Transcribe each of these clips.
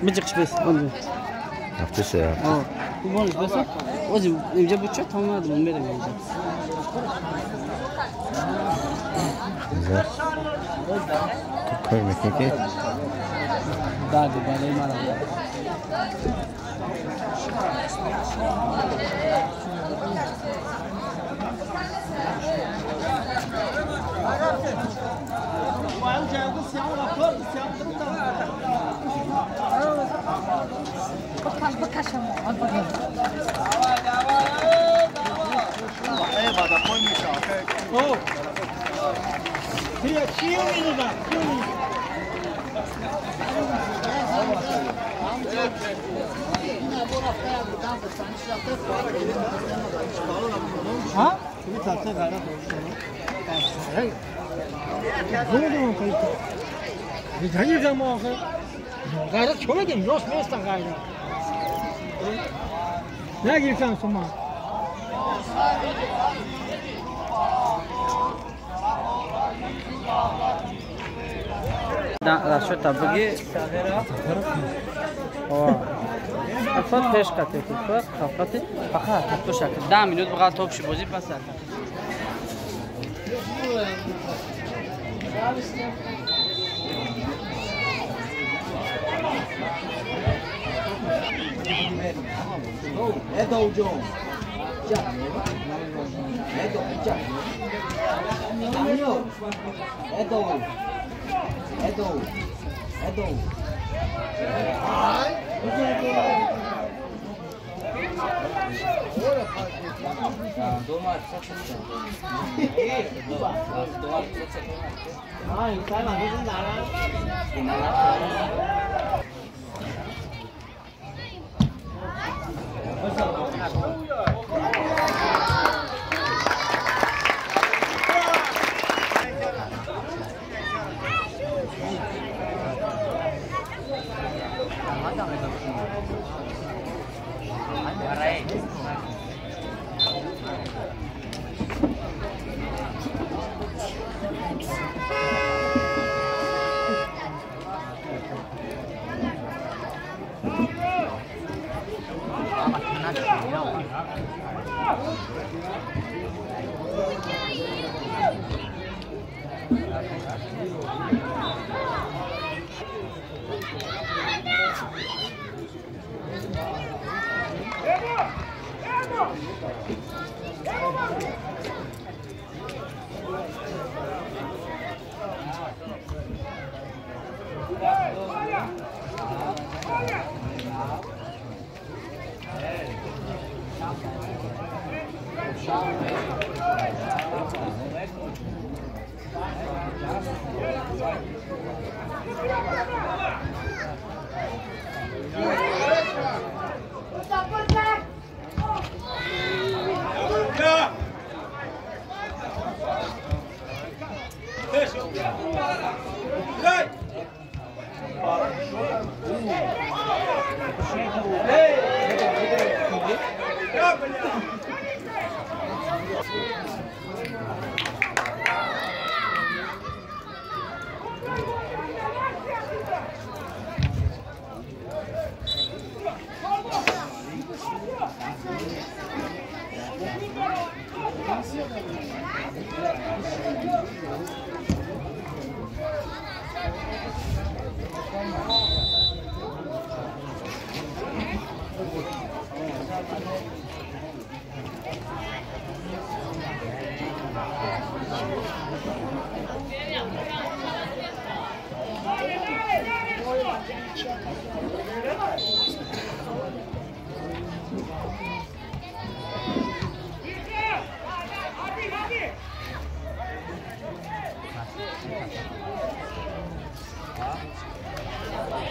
بچه بس آن هفته سه بونش بس اوزی اینجا بود چه تمام ندارم میرم اینجا تو کار میکنی که داده بالای مرا ها؟ bir tatlı gayret olsun. Hey. Bunu mu kayıt? Bir hayır zaman olsun. Gayret şöyle diyeyim. Yok mu ister gayret? Ne girsen suma? Да, что там беги? О. Фот пеш кате, фот, хафати. Аха, то шакл. 10 минут бага топши бозӣ пас ата. Edo John. Edo.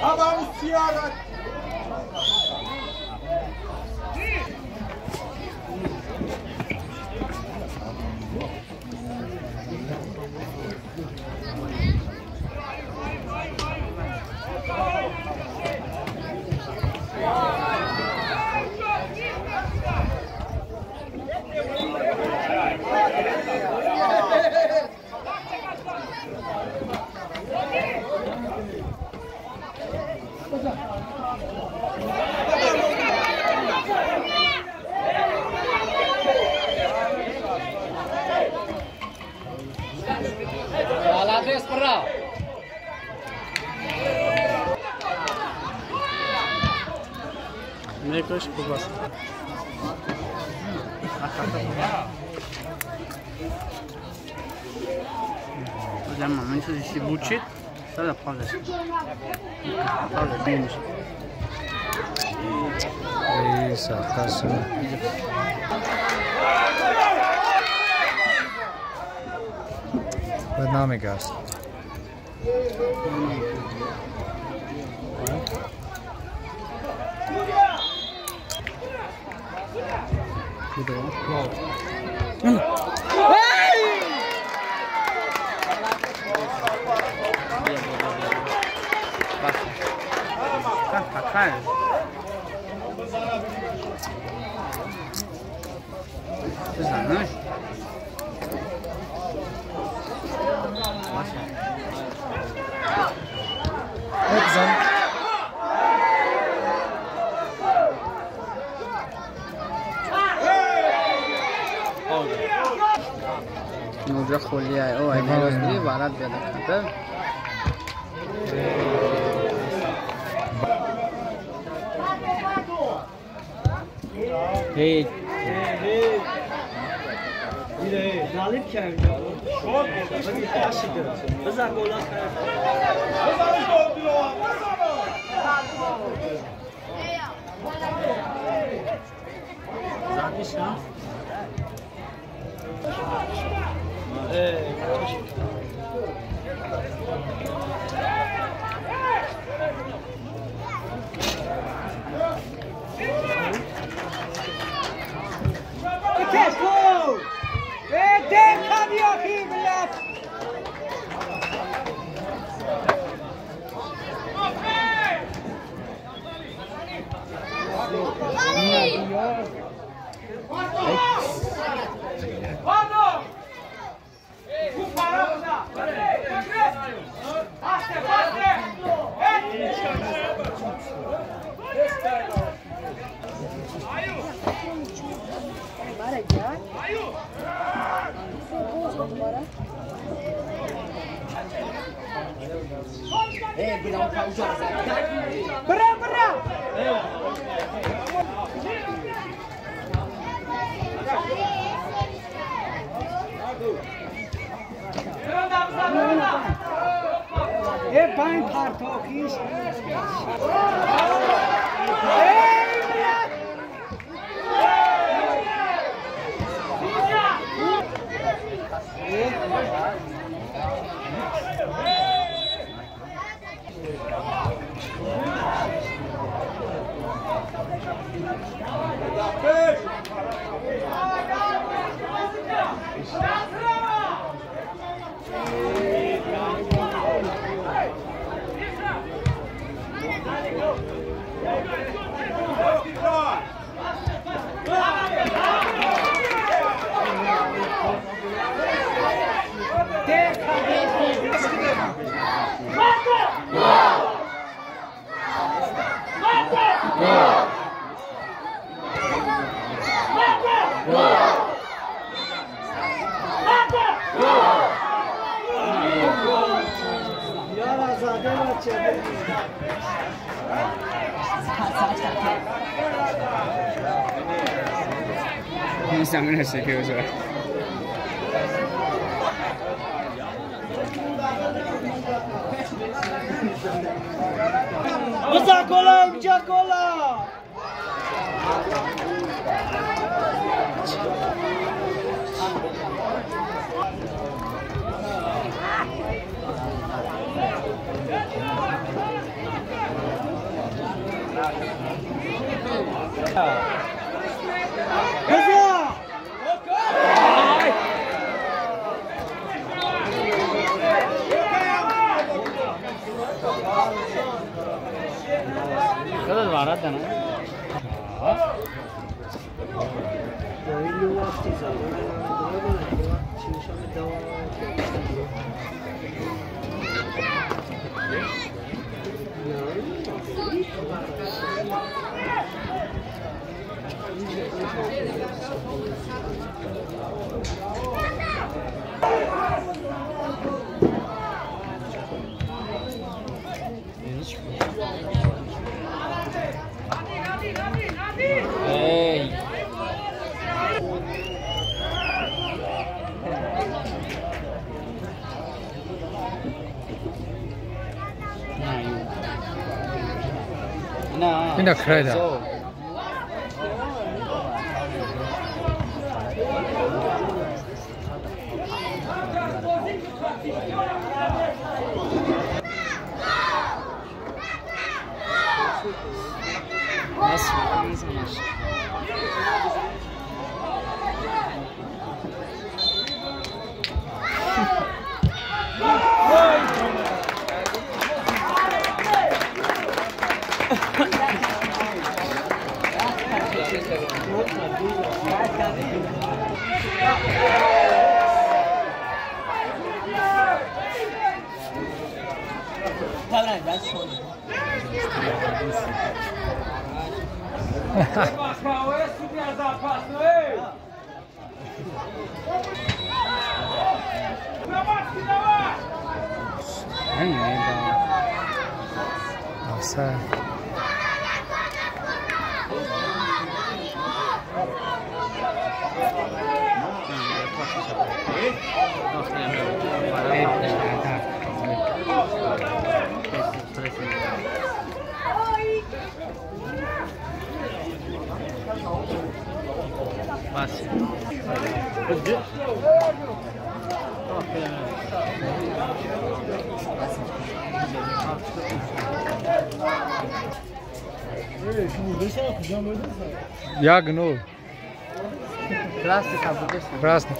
Adam ziyaret. Mlekoś kubasa. Hocam ben size işi bu çit. Sana fazla. Fazla değilmiş. ای سرخصم بدنامه گست بزنش بزن نوجا خولی های او اینجاز دیگه وارد بیاده کنده هی Galip geldi. Çok bir taşıdı. Kızar gol atar. Zaten ha? Pijn gaat ook hier. İnsanın her şeyi gözü. Uza kola, uca kola. kadar var ha dana. نه اینا کرده Nossa. Я гнул. Красный кабуки. Красный.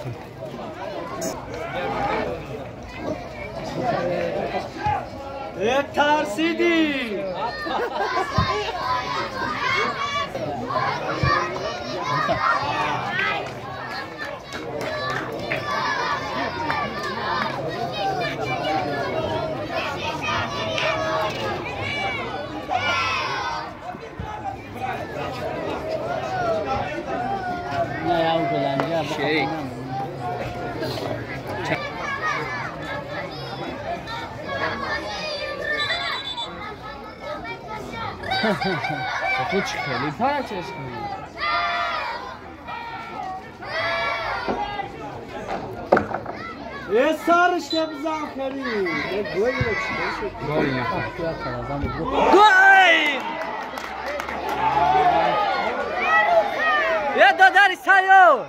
ترسیدی نه یا اون بلنجه شیک خود خیلی پرچش کنی یه سرش نبزن خیلی یه گوی رو گوی نخواه یه دادری سایو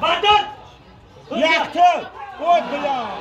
بدن یکتر بود بلا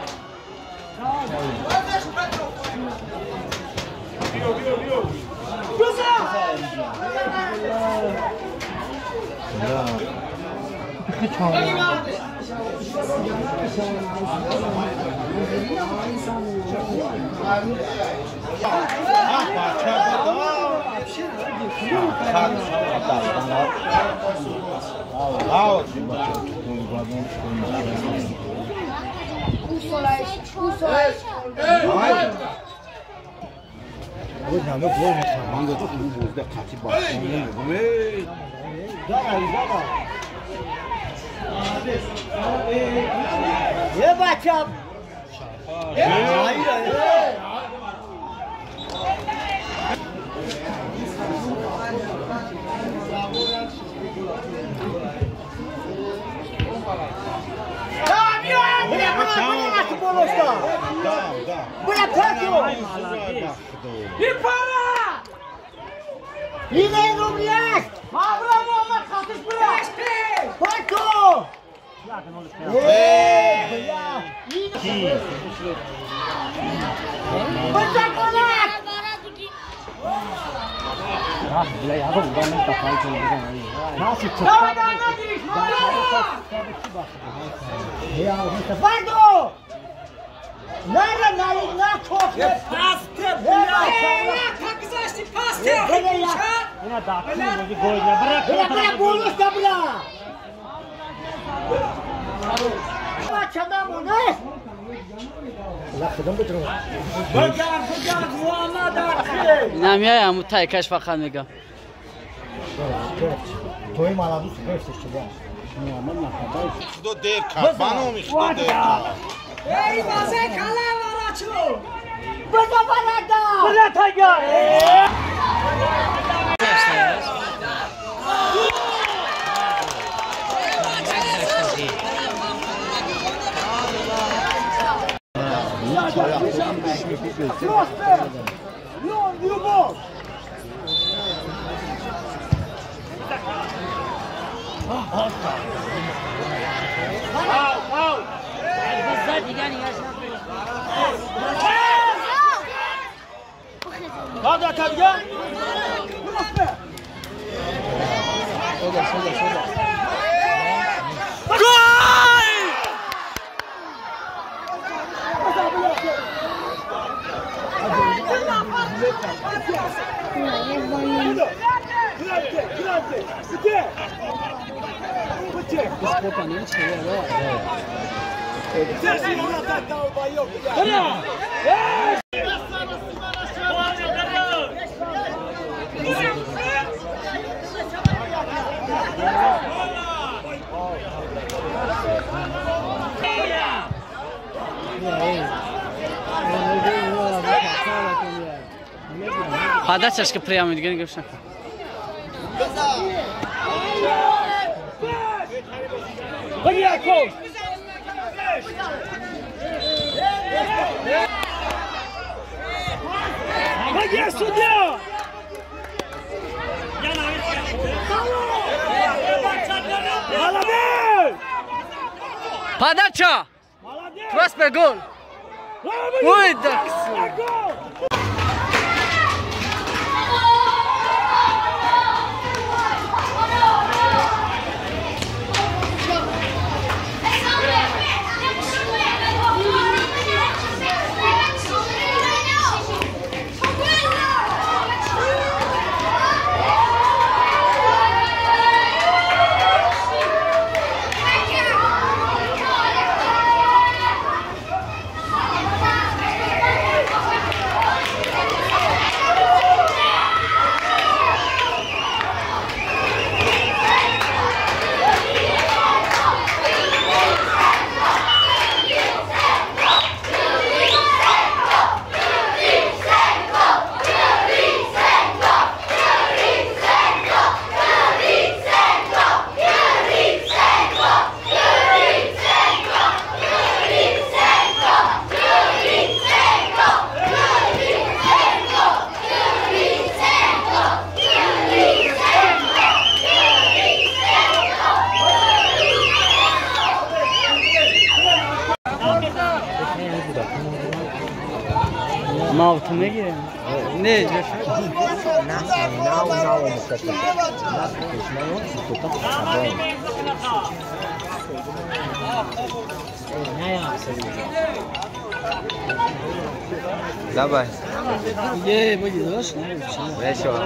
یه بچه نمیایم اون تایکش فقط میگم توی مالادو سپرستش چه خدا دیر کرد بانومی خدا دیر کرد ای بازه کلا وارچو بزا بلده بزا تگا هذا كذا Подача прямо не говоришь. Подача! Проспер гол! Ой, так! ما بتمگه نه Давай. یه بگی داشت نه Весело.